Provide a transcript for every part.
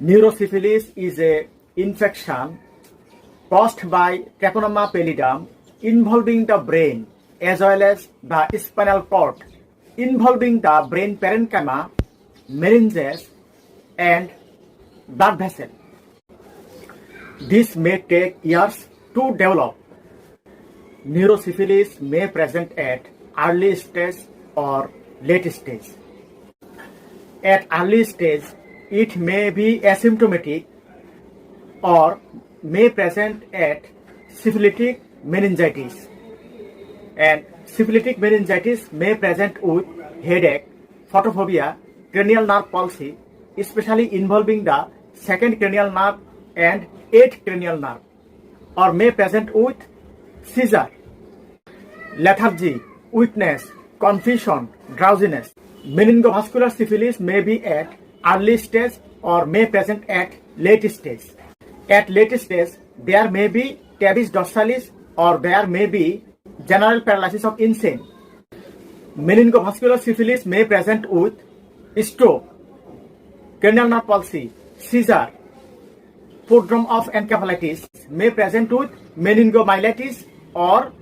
Neurosyphilis is a infection caused by Treponema pallidum involving the brain as well as the spinal cord, involving the brain parenchyma, meninges, and blood vessel. This may take years to develop. Neurosyphilis may present at early stage or late stage. At early stage, it may be asymptomatic or may present at syphilitic meningitis. And syphilitic meningitis may present with headache, photophobia, cranial nerve palsy, especially involving the second cranial nerve and eighth cranial nerve, or may present with seizure, lethargy, weakness, confusion, drowsiness. Meningovascular syphilis may be at early stage or may present at late stage. At late stage, there may be tabes dorsalis or there may be general paralysis of insane. Meningovascular syphilis may present with stroke, cranial nerve palsy, seizure, prodrome of encephalitis, may present with meningomyelitis or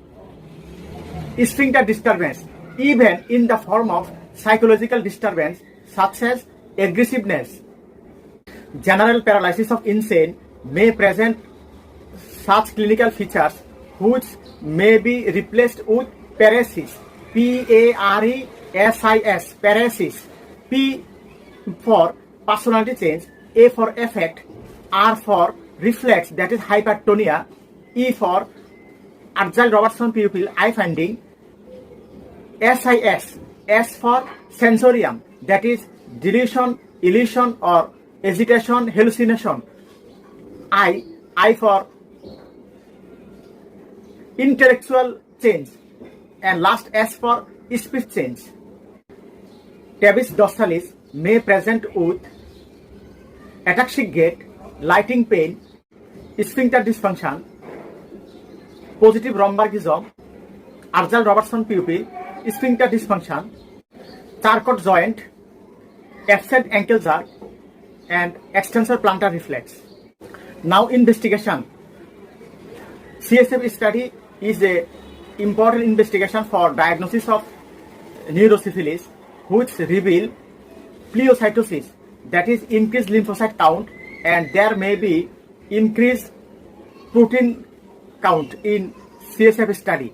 sphincter disturbance, even in the form of psychological disturbance such as aggressiveness. General paralysis of insane may present such clinical features which may be replaced with paresis, P-A-R-E-S-I-S, paresis, P for personality change, A for affect, R for reflex, that is hypertonia, E for Argyll-Robertson pupil eye finding, SIS, S for sensorium, that is delusion, illusion or agitation, hallucination, I for intellectual change, and last S for speech change. Tabes dorsalis may present with ataxic gait, lighting pain, sphincter dysfunction, positive rhombargism, Argyll-Robertson pupil, sphincter dysfunction, Charcot joint, absent ankle jerk, and extensor plantar reflex. Now investigation. CSF study is a important investigation for diagnosis of neurosyphilis, which reveal pleocytosis, that is increased lymphocyte count, and there may be increased protein count in CSF study.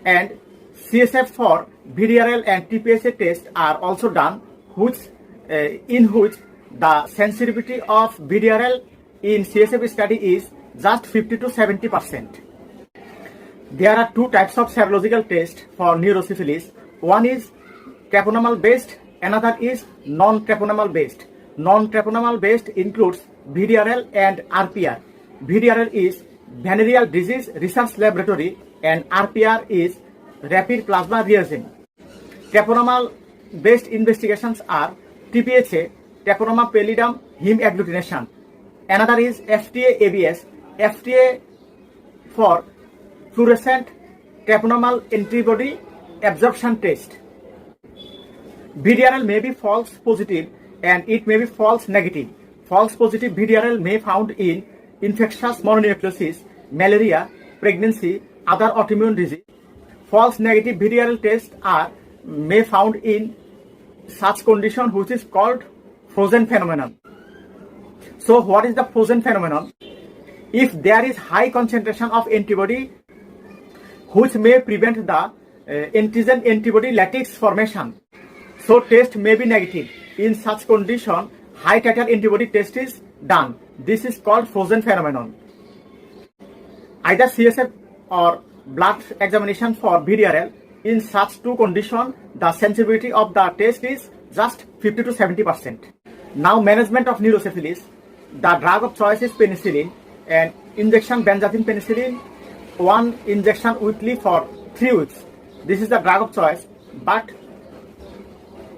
And CSF for VDRL and TPSA tests are also done, in which the sensitivity of VDRL in CSF study is just 50 to 70%. There are two types of serological tests for neurosyphilis. One is treponemal based, another is non-treponemal based. Non-treponemal based includes VDRL and RPR. VDRL is Venereal Disease Research Laboratory and RPR is Rapid Plasma Reagent. Treponemal based investigations are TPHA, Treponema pallidum heme agglutination. Another is FTA-ABS, FTA for fluorescent treponemal antibody absorption test. VDRL may be false positive and it may be false negative. False positive VDRL may found in infectious mononucleosis, malaria, pregnancy, other autoimmune disease. False negative VDRL tests are may found in such condition which is called frozen phenomenon. So what is the frozen phenomenon? If there is high concentration of antibody which may prevent the antigen antibody lattice formation, so test may be negative. In such condition, high titer antibody test is done. This is called frozen phenomenon. Either CSF or blood examination for VDRL, in such two conditions, the sensitivity of the test is just 50 to 70%. Now management of neurosyphilis. The drug of choice is penicillin and injection benzathine penicillin, one injection weekly for 3 weeks. This is the drug of choice, but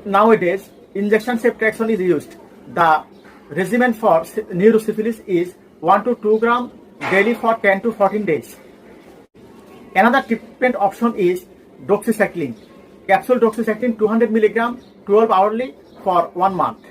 nowadays injection ceftriaxone is used. The regimen for neurosyphilis is 1 to 2 gram daily for 10 to 14 days. Another treatment option is doxycycline. Capsule doxycycline 200 mg 12 hourly for 1 month.